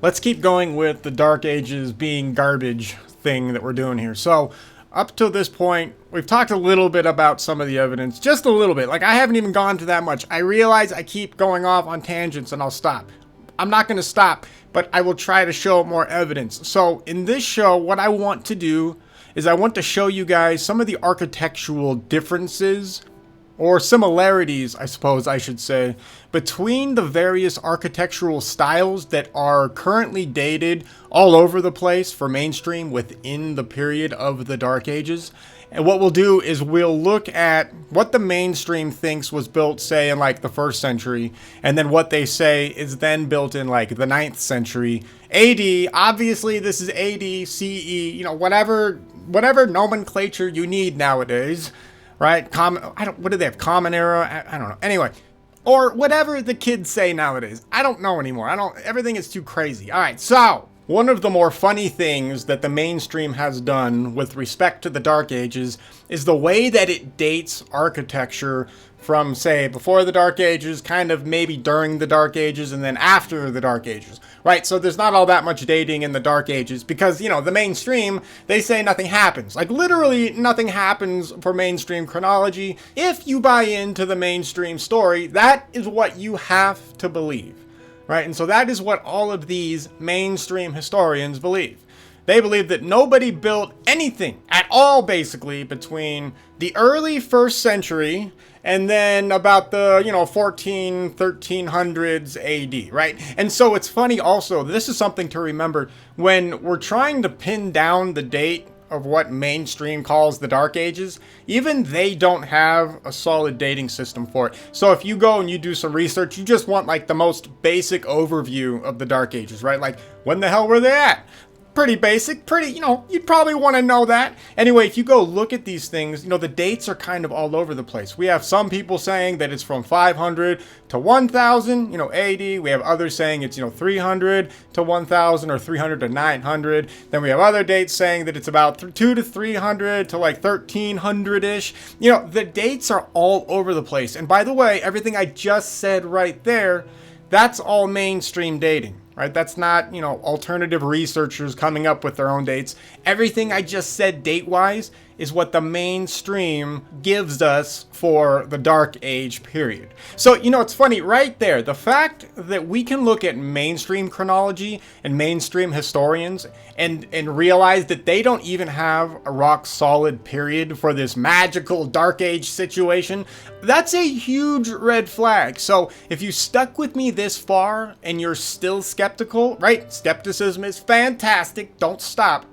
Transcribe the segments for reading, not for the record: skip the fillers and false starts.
let's keep going with the Dark Ages being garbage thing that we're doing here. So, up to this point, we've talked a little bit about some of the evidence, just a little bit. Like, I haven't even gone to that much. I realize I keep going off on tangents and I'll stop. I'm not going to stop, but I will try to show more evidence. So, in this show, what I want to do is I want to show you guys some of the architectural differences or similarities, I suppose I should say, between the various architectural styles that are currently dated all over the place for mainstream within the period of the Dark Ages. And what we'll do is we'll look at what the mainstream thinks was built, say, in like the 1st century, and then what they say is then built in like the 9th century AD. Obviously, this is AD, CE, whatever nomenclature you need nowadays. Right? What do they have? Common era? I don't know. Anyway, or whatever the kids say nowadays. I don't know anymore. Everything is too crazy. All right. So, one of the more funny things that the mainstream has done with respect to the Dark Ages is the way that it dates architecture from, say, before the Dark Ages, kind of maybe during the Dark Ages, and then after the Dark Ages, right? So there's not all that much dating in the Dark Ages because, the mainstream, they say nothing happens. Like, literally nothing happens for mainstream chronology. If you buy into the mainstream story, that is what you have to believe, right? And so that is what all of these mainstream historians believe. They believe that nobody built anything at all, basically, between the early 1st century and then about the, 1300s AD, right? And so it's funny also, this is something to remember, when we're trying to pin down the date of what mainstream calls the Dark Ages, even they don't have a solid dating system for it. So if you go and you do some research, you just want like the most basic overview of the Dark Ages, right? Like, when the hell were they at? Pretty basic, you'd probably want to know that. Anyway, if you go look at these things, the dates are kind of all over the place. We have some people saying that it's from 500 to 1000, AD. We have others saying it's, 300 to 1000 or 300 to 900. Then we have other dates saying that it's about 2 to 300 to like 1300-ish. The dates are all over the place. And by the way, everything I just said right there, that's all mainstream dating. Right? That's not, alternative researchers coming up with their own dates. Everything I just said date-wise is what the mainstream gives us for the Dark Age period. So, it's funny right there. The fact that we can look at mainstream chronology and mainstream historians and realize that they don't even have a rock-solid period for this magical Dark Age situation, that's a huge red flag. So, if you stuck with me this far and you're still skeptical, right? Skepticism is fantastic. Don't stop.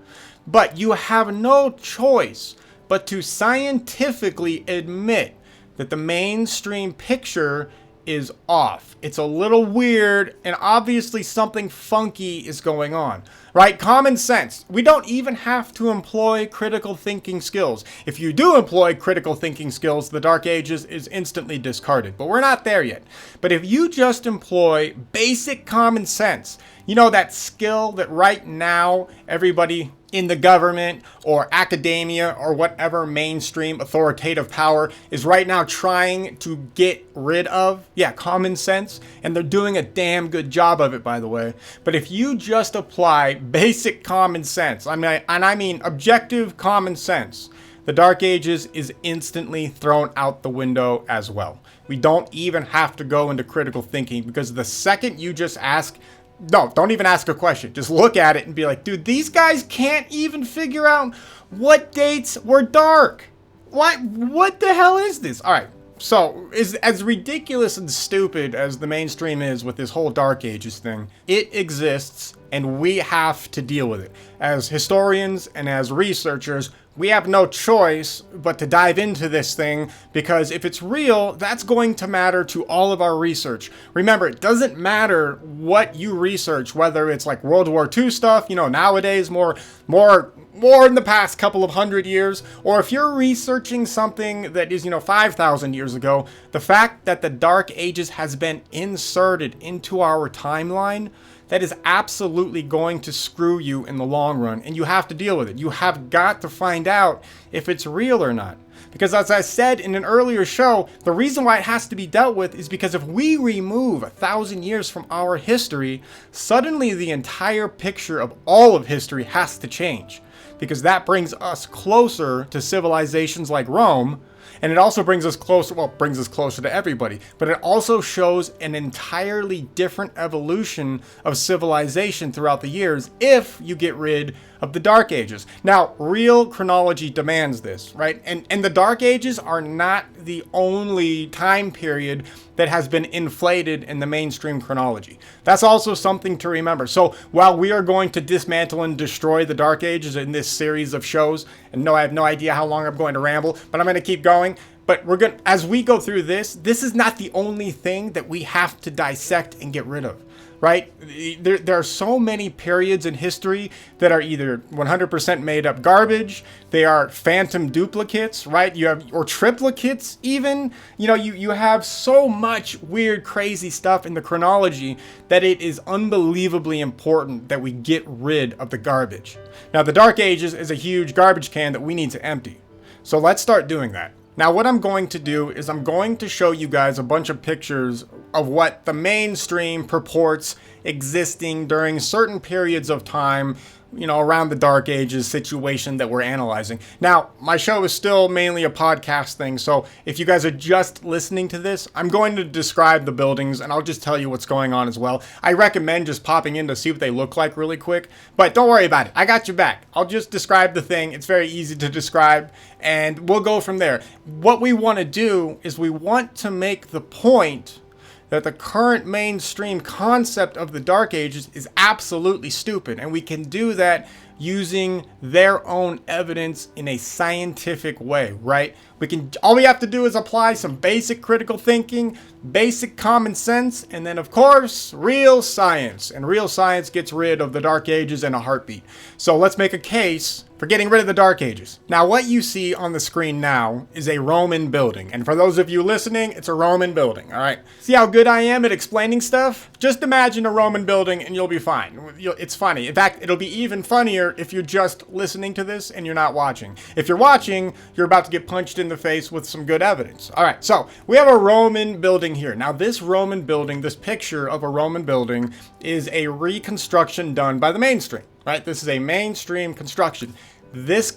But you have no choice but to scientifically admit that the mainstream picture is off. It's a little weird, and obviously something funky is going on, right? Common sense. We don't even have to employ critical thinking skills. If you do employ critical thinking skills, the Dark Ages is instantly discarded, but we're not there yet. But if you just employ basic common sense, that skill that right now everybody in the government or academia or whatever mainstream authoritative power is right now trying to get rid of. Yeah, common sense. And they're doing a damn good job of it, by the way. But if you just apply basic common sense, I mean objective common sense, the Dark Ages is instantly thrown out the window as well. We don't even have to go into critical thinking, because the second you just ask, no, don't even ask a question. Just look at it and be like, dude, these guys can't even figure out what dates were dark. What the hell is this? All right. So, as ridiculous and stupid as the mainstream is with this whole Dark Ages thing, it exists and we have to deal with it. As historians and as researchers, we have no choice but to dive into this thing, because if it's real, that's going to matter to all of our research. Remember, it doesn't matter what you research, whether it's like World War II stuff, nowadays more in the past couple of 100 years, or if you're researching something that is, 5,000 years ago, the fact that the Dark Ages has been inserted into our timeline, that is absolutely going to screw you in the long run, and you have to deal with it. You have got to find out if it's real or not. Because as I said in an earlier show, the reason why it has to be dealt with is because if we remove 1,000 years from our history, suddenly the entire picture of all of history has to change. Because that brings us closer to civilizations like Rome, and it also brings us closer, well, brings us closer to everybody, but it also shows an entirely different evolution of civilization throughout the years if you get rid of the Dark Ages. Now, real chronology demands this, right? And the Dark Ages are not the only time period that has been inflated in the mainstream chronology. That's also something to remember. So while we are going to dismantle and destroy the Dark Ages in this series of shows, and no, I have no idea how long I'm going to ramble, but I'm going to keep going. But as we go through this is not the only thing that we have to dissect and get rid of. Right? There are so many periods in history that are either 100% made up garbage, they are phantom duplicates, right? You have, or triplicates even. You know, you have so much weird, crazy stuff in the chronology that it is unbelievably important that we get rid of the garbage. Now, the Dark Ages is a huge garbage can that we need to empty. So let's start doing that. Now, what I'm going to do is I'm going to show you guys a bunch of pictures of what the mainstream purports existing during certain periods of time, you know, around the Dark Ages situation that we're analyzing. Now, my show is still mainly a podcast thing, so if you guys are just listening to this, I'm going to describe the buildings and I'll just tell you what's going on as well. I recommend just popping in to see what they look like really quick, but don't worry about it. I got your back. I'll just describe the thing. It's very easy to describe and we'll go from there. What we want to do is we want to make the point that the current mainstream concept of the Dark Ages is absolutely stupid, and we can do that using their own evidence in a scientific way, right? All we have to do is apply some basic critical thinking, basic common sense, and then of course, real science. And real science gets rid of the Dark Ages in a heartbeat. So let's make a case for getting rid of the Dark Ages. Now, what you see on the screen now is a Roman building. And for those of you listening, it's a Roman building, all right? See how good I am at explaining stuff? Just imagine a Roman building and you'll be fine. It's funny. In fact, it'll be even funnier if you're just listening to this and you're not watching. If you're watching, you're about to get punched in the face with some good evidence. All right, so we have a Roman building here. Now, this Roman building, this picture of a Roman building is a reconstruction done by the mainstream. Right? This is a mainstream construction. This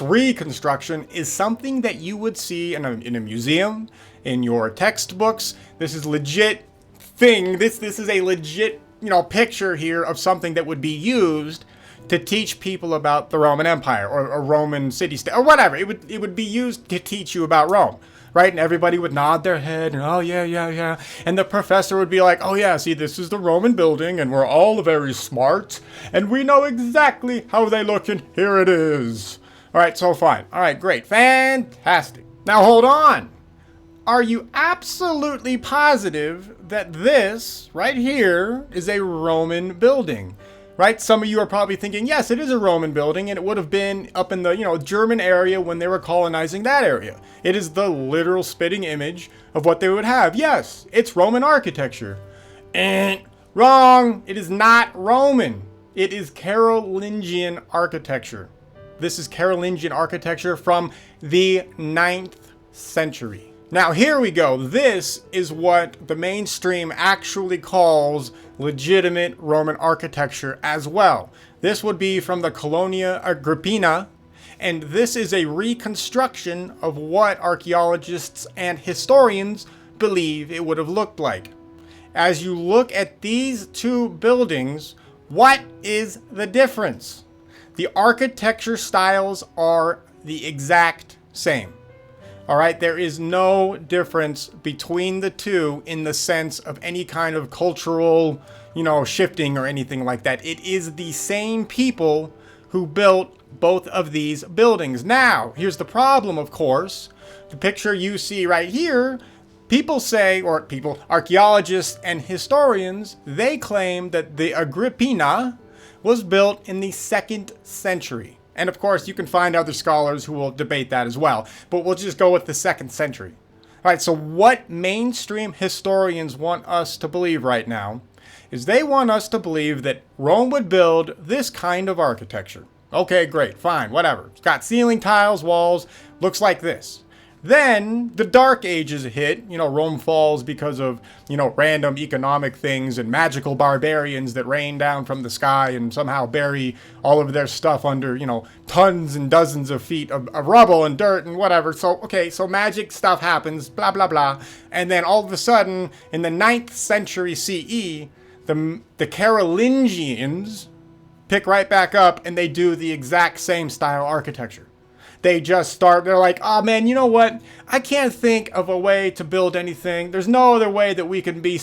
reconstruction is something that you would see in a museum, in your textbooks. This is legit thing. This is a legit, picture here of something that would be used to teach people about the Roman Empire or a Roman city-state or whatever. It would be used to teach you about Rome. Right? And everybody would nod their head and, oh, yeah. And the professor would be like, oh, yeah, see, this is the Roman building and we're all very smart and we know exactly how they look and here it is. All right, so fine. All right, great. Fantastic. Now, hold on. Are you absolutely positive that this right here is a Roman building? Right? Some of you are probably thinking, yes, it is a Roman building, and it would have been up in the, German area when they were colonizing that area. It is the literal spitting image of what they would have. Yes, it's Roman architecture. Wrong. It is not Roman. It is Carolingian architecture. This is Carolingian architecture from the 9th century. Now, here we go. This is what the mainstream actually calls legitimate Roman architecture as well. This would be from the Colonia Agrippina, and this is a reconstruction of what archaeologists and historians believe it would have looked like. As you look at these two buildings, what is the difference? The architecture styles are the exact same. All right, there is no difference between the two in the sense of any kind of cultural, shifting or anything like that. It is the same people who built both of these buildings. Now, here's the problem, of course. The picture you see right here, archaeologists and historians, they claim that the Agrippina was built in the 2nd century. And of course, you can find other scholars who will debate that as well. But we'll just go with the 2nd century. All right, so what mainstream historians want us to believe right now is they want us to believe that Rome would build this kind of architecture. Okay, great, fine, whatever. It's got ceiling tiles, walls, looks like this. Then the Dark Ages hit, Rome falls because of, random economic things and magical barbarians that rain down from the sky and somehow bury all of their stuff under, tons and dozens of feet of rubble and dirt and whatever. So, okay, so magic stuff happens, blah, blah, blah. And then all of a sudden, in the 9th century CE, the Carolingians pick right back up and they do the exact same style architecture. They just start, they're like, oh man, you know what? I can't think of a way to build anything. There's no other way that we can be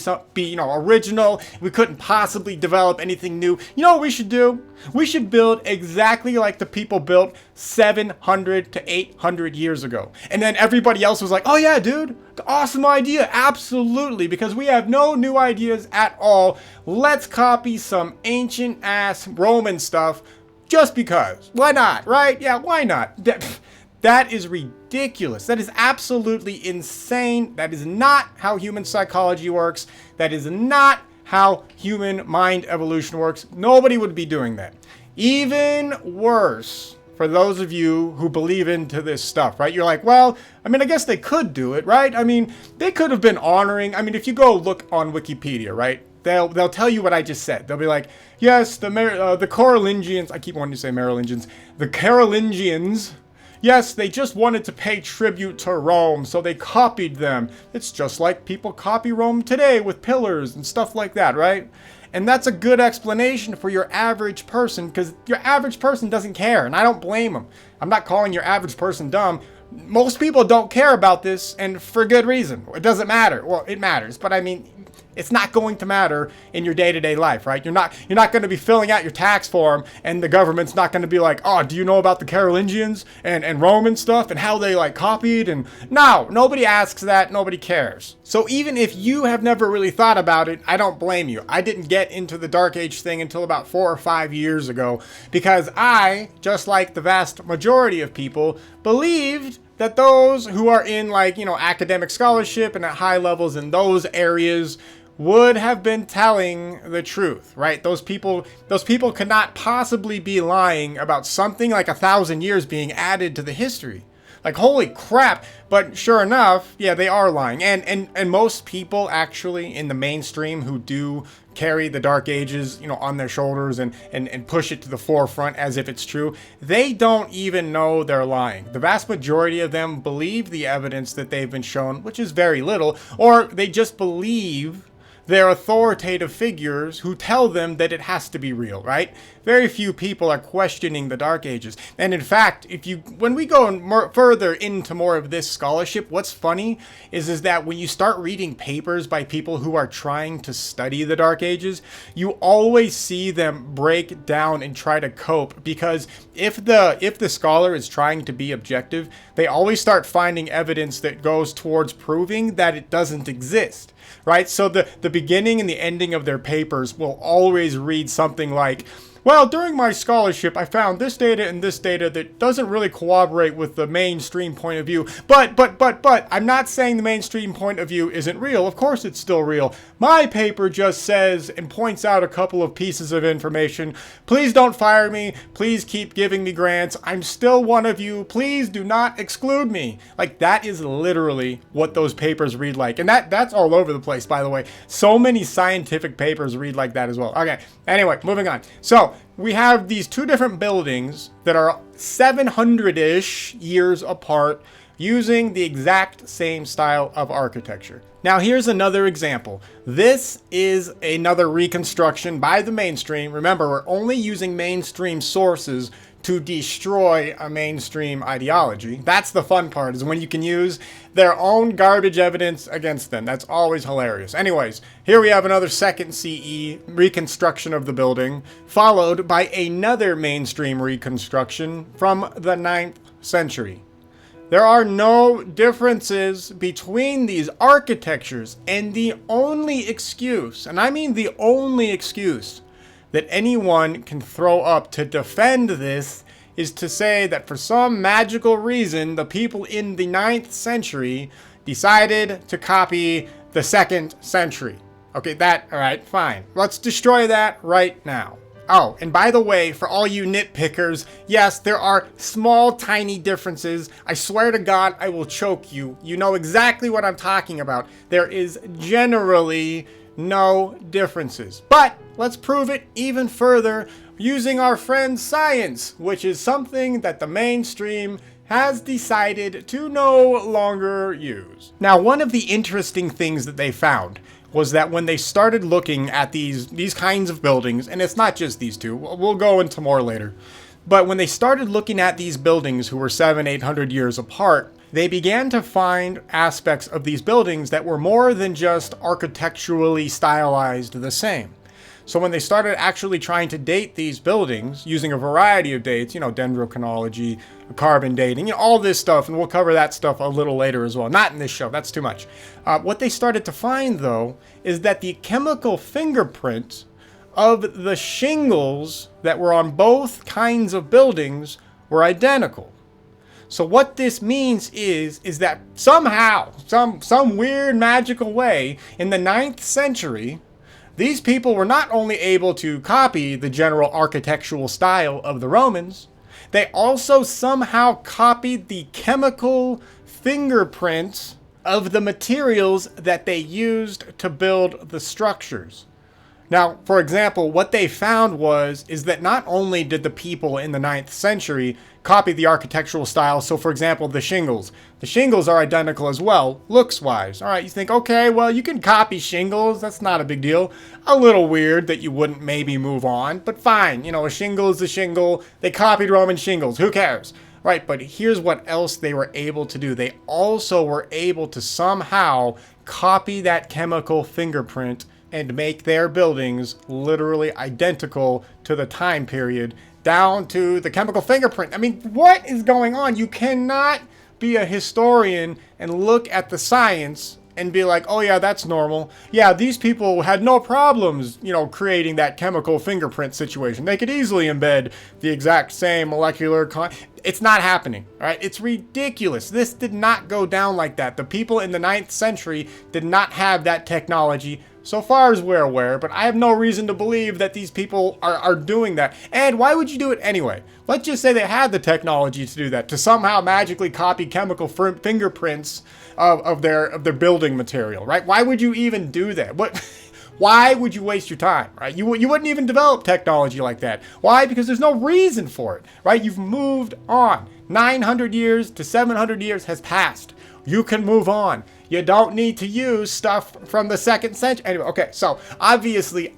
original. We couldn't possibly develop anything new. You know what we should do? We should build exactly like the people built 700 to 800 years ago. And then everybody else was like, oh yeah, dude, awesome idea. Absolutely. Because we have no new ideas at all. Let's copy some ancient ass Roman stuff. Just because. Why not, right? Yeah, why not? That is ridiculous. That is absolutely insane. That is not how human psychology works. That is not how human mind evolution works. Nobody would be doing that. Even worse, for those of you who believe into this stuff, right? You're like, well, I guess they could do it, right? They could have been honoring. If you go look on Wikipedia, right? They'll tell you what I just said. They'll be like, yes, the Carolingians, I keep wanting to say Merovingians, the Carolingians, yes, they just wanted to pay tribute to Rome, so they copied them. It's just like people copy Rome today with pillars and stuff like that, right? And that's a good explanation for your average person, because your average person doesn't care, and I don't blame them. I'm not calling your average person dumb. Most people don't care about this, and for good reason. It doesn't matter. Well, it matters, but it's not going to matter in your day-to-day life, right? You're not going to be filling out your tax form and the government's not going to be like, oh, do you know about the Carolingians and Roman stuff and how they copied? And no, nobody asks that. Nobody cares. So even if you have never really thought about it, I don't blame you. I didn't get into the Dark Age thing until about 4 or 5 years ago because I, just like the vast majority of people, believed that those who are in academic scholarship and at high levels in those areas would have been telling the truth, right? Those people could not possibly be lying about something like 1,000 years being added to the history. Holy crap. But sure enough, yeah, they are lying. And most people actually in the mainstream who do carry the Dark Ages, on their shoulders and push it to the forefront as if it's true, they don't even know they're lying. The vast majority of them believe the evidence that they've been shown, which is very little, or they just believe their authoritative figures who tell them that it has to be real, right? Very few people are questioning the Dark Ages. And in fact, when we go further into more of this scholarship, what's funny is that when you start reading papers by people who are trying to study the Dark Ages, you always see them break down and try to cope, because if the scholar is trying to be objective, they always start finding evidence that goes towards proving that it doesn't exist. Right? So the beginning and the ending of their papers will always read something like, well, during my scholarship, I found this data and this data that doesn't really corroborate with the mainstream point of view. But, I'm not saying the mainstream point of view isn't real. Of course it's still real. My paper just says and points out a couple of pieces of information. Please don't fire me. Please keep giving me grants. I'm still one of you. Please do not exclude me. That is literally what those papers read like. And that's all over the place, by the way. So many scientific papers read like that as well. Okay, anyway, moving on. So, we have these two different buildings that are 700-ish years apart using the exact same style of architecture. Now here's another example. This is another reconstruction by the mainstream. Remember, we're only using mainstream sources to destroy a mainstream ideology. That's the fun part, is when you can use their own garbage evidence against them. That's always hilarious. Anyways, here we have another 2nd CE reconstruction of the building, followed by another mainstream reconstruction from the 9th century. There are no differences between these architectures, and the only excuse, and I mean the only excuse, that anyone can throw up to defend this is to say that for some magical reason, the people in the 9th century decided to copy the 2nd century. Okay, all right, fine. Let's destroy that right now. Oh, and by the way, for all you nitpickers, yes, there are small, tiny differences. I swear to God, I will choke you. You know exactly what I'm talking about. There is generally no differences. But let's prove it even further using our friend science, which is something that the mainstream has decided to no longer use. Now, one of the interesting things that they found was that when they started looking at these kinds of buildings, and it's not just these two, we'll go into more later, but when they started looking at these buildings who were 700-800 years apart, they began to find aspects of these buildings that were more than just architecturally stylized the same. So when they started actually trying to date these buildings using a variety of dates, dendrochronology, carbon dating, all this stuff, and we'll cover that stuff a little later as well. Not in this show, that's too much. What they started to find, though, is that the chemical fingerprint of the shingles that were on both kinds of buildings were identical. So what this means is that somehow, some weird magical way, in the 9th century, these people were not only able to copy the general architectural style of the Romans, they also somehow copied the chemical fingerprints of the materials that they used to build the structures. Now, for example, what they found is that not only did the people in the 9th century copy the architectural style, so for example, the shingles are identical as well, looks-wise. All right, you think, okay, well, you can copy shingles, that's not a big deal. A little weird that you wouldn't maybe move on, but fine, a shingle is a shingle. They copied Roman shingles, who cares? Right, but here's what else they were able to do. They also were able to somehow copy that chemical fingerprint and make their buildings literally identical to the time period, down to the chemical fingerprint. I mean, what is going on? You cannot be a historian and look at the science and be like, oh yeah, that's normal. Yeah, these people had no problems, creating that chemical fingerprint situation. They could easily embed the exact same molecular It's not happening, all right? It's ridiculous. This did not go down like that. The people in the 9th century did not have that technology, so far as we're aware, but I have no reason to believe that these people are doing that. And why would you do it anyway? Let's just say they had the technology to do that, to somehow magically copy chemical fingerprints of their building material, right? Why would you even do that? Why would you waste your time, right? You wouldn't even develop technology like that. Why? Because there's no reason for it, right? You've moved on. 900 years to 700 years has passed. You can move on. You don't need to use stuff from the 2nd century. Anyway, okay, so obviously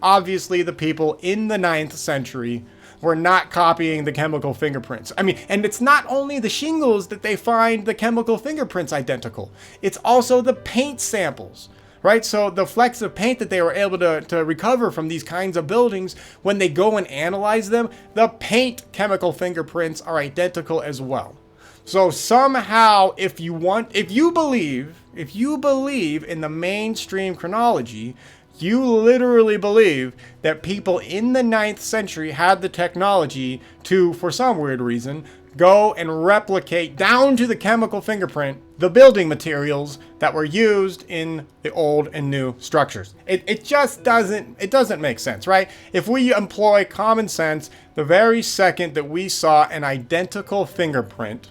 the people in the 9th century were not copying the chemical fingerprints. I mean, and it's not only the shingles that they find the chemical fingerprints identical. It's also the paint samples, right? So the flecks of paint that they were able to recover from these kinds of buildings, when they go and analyze them, the paint chemical fingerprints are identical as well. So somehow, if you believe in the mainstream chronology, you literally believe that people in the 9th century had the technology to, for some weird reason, go and replicate down to the chemical fingerprint the building materials that were used in the old and new structures. It just doesn't make sense, right? If we employ common sense, the very second that we saw an identical fingerprint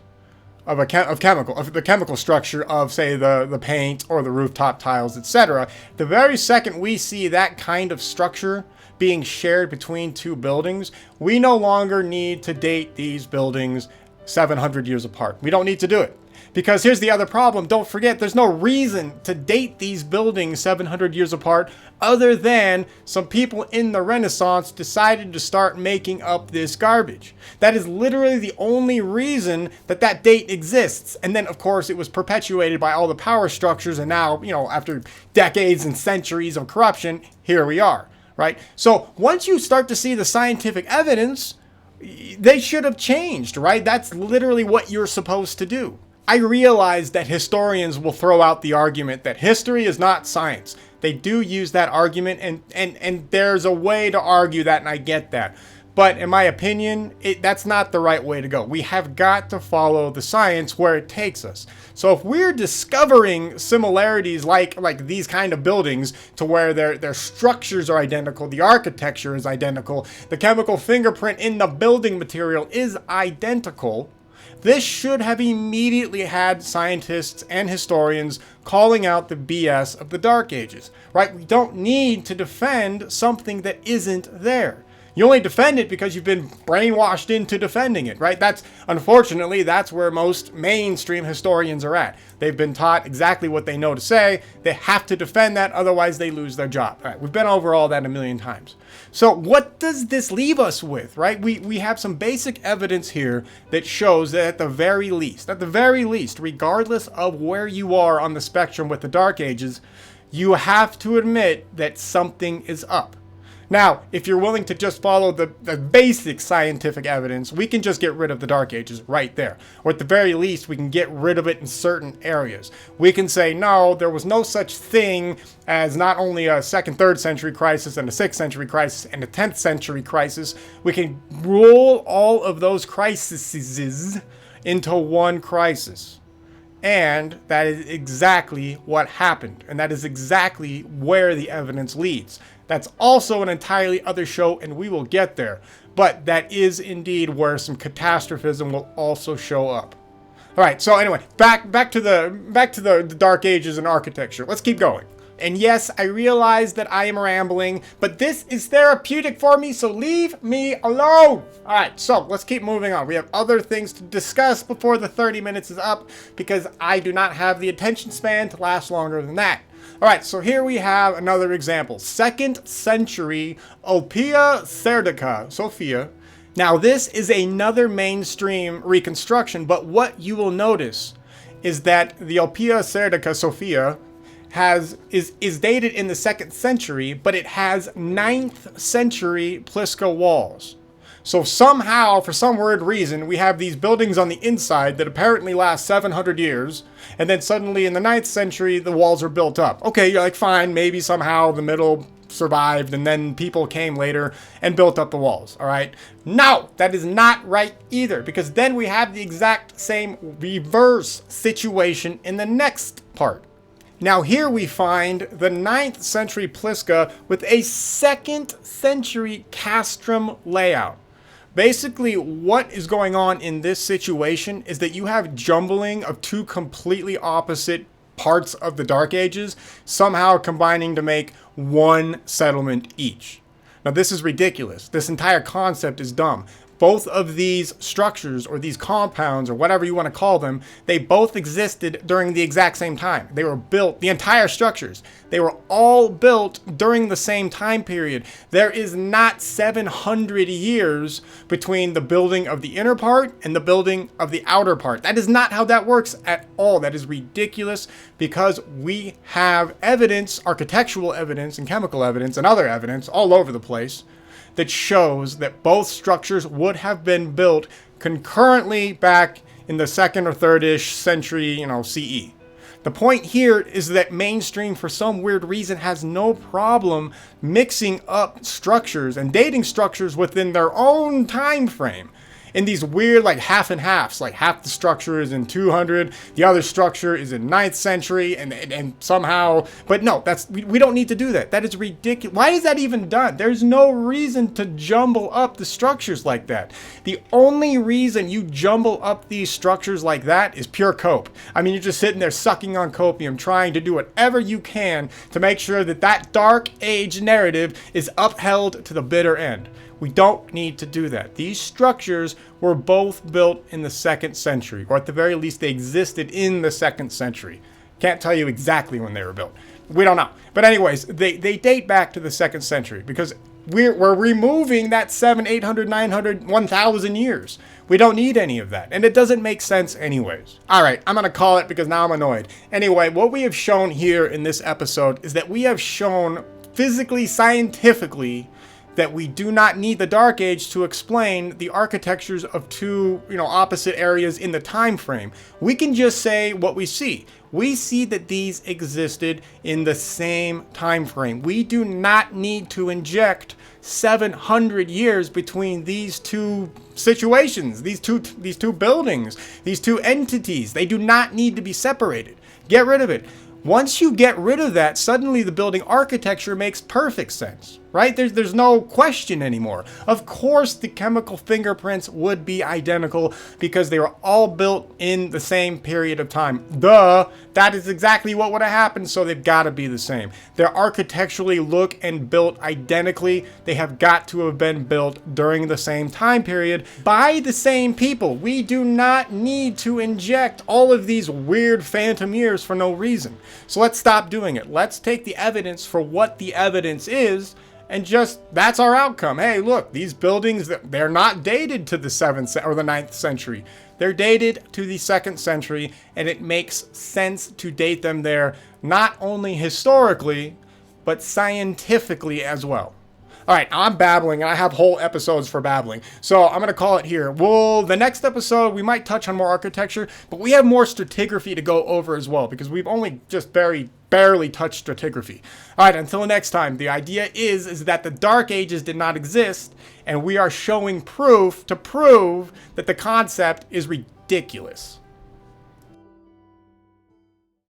of the chemical structure of, say, the paint or the rooftop tiles, etc., the very second we see that kind of structure being shared between two buildings, we no longer need to date these buildings 700 years apart. We don't need to do it. Because here's the other problem. Don't forget, there's no reason to date these buildings 700 years apart other than some people in the Renaissance decided to start making up this garbage. That is literally the only reason that date exists. And then, of course, it was perpetuated by all the power structures. And now, after decades and centuries of corruption, here we are, right? So once you start to see the scientific evidence, they should have changed, right? That's literally what you're supposed to do. I realize that historians will throw out the argument that history is not science. They do use that argument, and there's a way to argue that, and I get that. But in my opinion, that's not the right way to go. We have got to follow the science where it takes us. So if we're discovering similarities like these kind of buildings to where their structures are identical, the architecture is identical, the chemical fingerprint in the building material is identical, this should have immediately had scientists and historians calling out the BS of the Dark Ages, right? We don't need to defend something that isn't there. You only defend it because you've been brainwashed into defending it, right? Unfortunately, that's where most mainstream historians are at. They've been taught exactly what they know to say. They have to defend that, otherwise they lose their job. All right, we've been over all that a million times. So what does this leave us with, right? We have some basic evidence here that shows that at the very least, regardless of where you are on the spectrum with the Dark Ages, you have to admit that something is up. Now, if you're willing to just follow the basic scientific evidence, we can just get rid of the Dark Ages right there. Or at the very least, we can get rid of it in certain areas. We can say, no, there was no such thing as not only a 2nd, 3rd century crisis and a 6th century crisis and a 10th century crisis. We can roll all of those crises into one crisis. And that is exactly what happened. And that is exactly where the evidence leads. That's also an entirely other show, and we will get there. But that is indeed where some catastrophism will also show up. All right, so anyway, back to the Dark Ages and architecture. Let's keep going. And yes, I realize that I am rambling, but this is therapeutic for me, so leave me alone. All right, so let's keep moving on. We have other things to discuss before the 30 minutes is up, because I do not have the attention span to last longer than that. All right, so here we have another example. 2nd century Opia Serdica, Sophia. Now this is another mainstream reconstruction, but what you will notice is that the Opia Serdica Sophia is dated in the 2nd century, but it has 9th century Pliska walls. So somehow, for some weird reason, we have these buildings on the inside that apparently last 700 years, and then suddenly in the 9th century, the walls are built up. Okay, you're like, fine, maybe somehow the middle survived, and then people came later and built up the walls, all right? No, that is not right either, because then we have the exact same reverse situation in the next part. Now here we find the 9th century Pliska with a 2nd century castrum layout. Basically, what is going on in this situation is that you have jumbling of two completely opposite parts of the Dark Ages, somehow combining to make one settlement each. Now this is ridiculous. This entire concept is dumb. Both of these structures, or these compounds, or whatever you want to call them, they both existed during the exact same time. They were built, the entire structures, they were all built during the same time period. There is not 700 years between the building of the inner part and the building of the outer part. That is not how that works at all. That is ridiculous, because we have evidence, architectural evidence and chemical evidence and other evidence all over the place, that shows that both structures would have been built concurrently back in the 2nd or 3rd-ish century, CE. The point here is that mainstream, for some weird reason, has no problem mixing up structures and dating structures within their own time frame in these weird half and halves. Like half the structure is in 200, the other structure is in 9th century, and somehow, but no, we don't need to do that. That is ridiculous. Why is that even done? There's no reason to jumble up the structures like that. The only reason you jumble up these structures like that is pure cope. I mean, you're just sitting there sucking on copium, trying to do whatever you can to make sure that that Dark Age narrative is upheld to the bitter end. We don't need to do that. These structures were both built in the 2nd century, or at the very least, they existed in the 2nd century. Can't tell you exactly when they were built. We don't know. But anyways, they date back to the 2nd century, because we're removing that 700, 800, 900, 1,000 years. We don't need any of that, and it doesn't make sense anyways. All right, I'm going to call it because now I'm annoyed. Anyway, what we have shown here in this episode is that we have shown physically, scientifically, that we do not need the Dark Age to explain the architectures of two, opposite areas in the time frame. We can just say what we see. We see that these existed in the same time frame. We do not need to inject 700 years between these two situations, these two buildings, these two entities. They do not need to be separated. Get rid of it. Once you get rid of that, suddenly the building architecture makes perfect sense, right? There's no question anymore. Of course, the chemical fingerprints would be identical because they were all built in the same period of time. Duh, that is exactly what would have happened, so they've got to be the same. They're architecturally look and built identically. They have got to have been built during the same time period by the same people. We do not need to inject all of these weird phantom years for no reason. So let's stop doing it. Let's take the evidence for what the evidence is, and just, that's our outcome. Hey, look, these buildings, they're not dated to the 7th or the 9th century. They're dated to the 2nd century, and it makes sense to date them there, not only historically, but scientifically as well. All right, I'm babbling, and I have whole episodes for babbling. So I'm going to call it here. Well, the next episode, we might touch on more architecture, but we have more stratigraphy to go over as well, because we've only just barely touched stratigraphy. All right, until next time, the idea is that the Dark Ages did not exist, and we are showing proof to prove that the concept is ridiculous.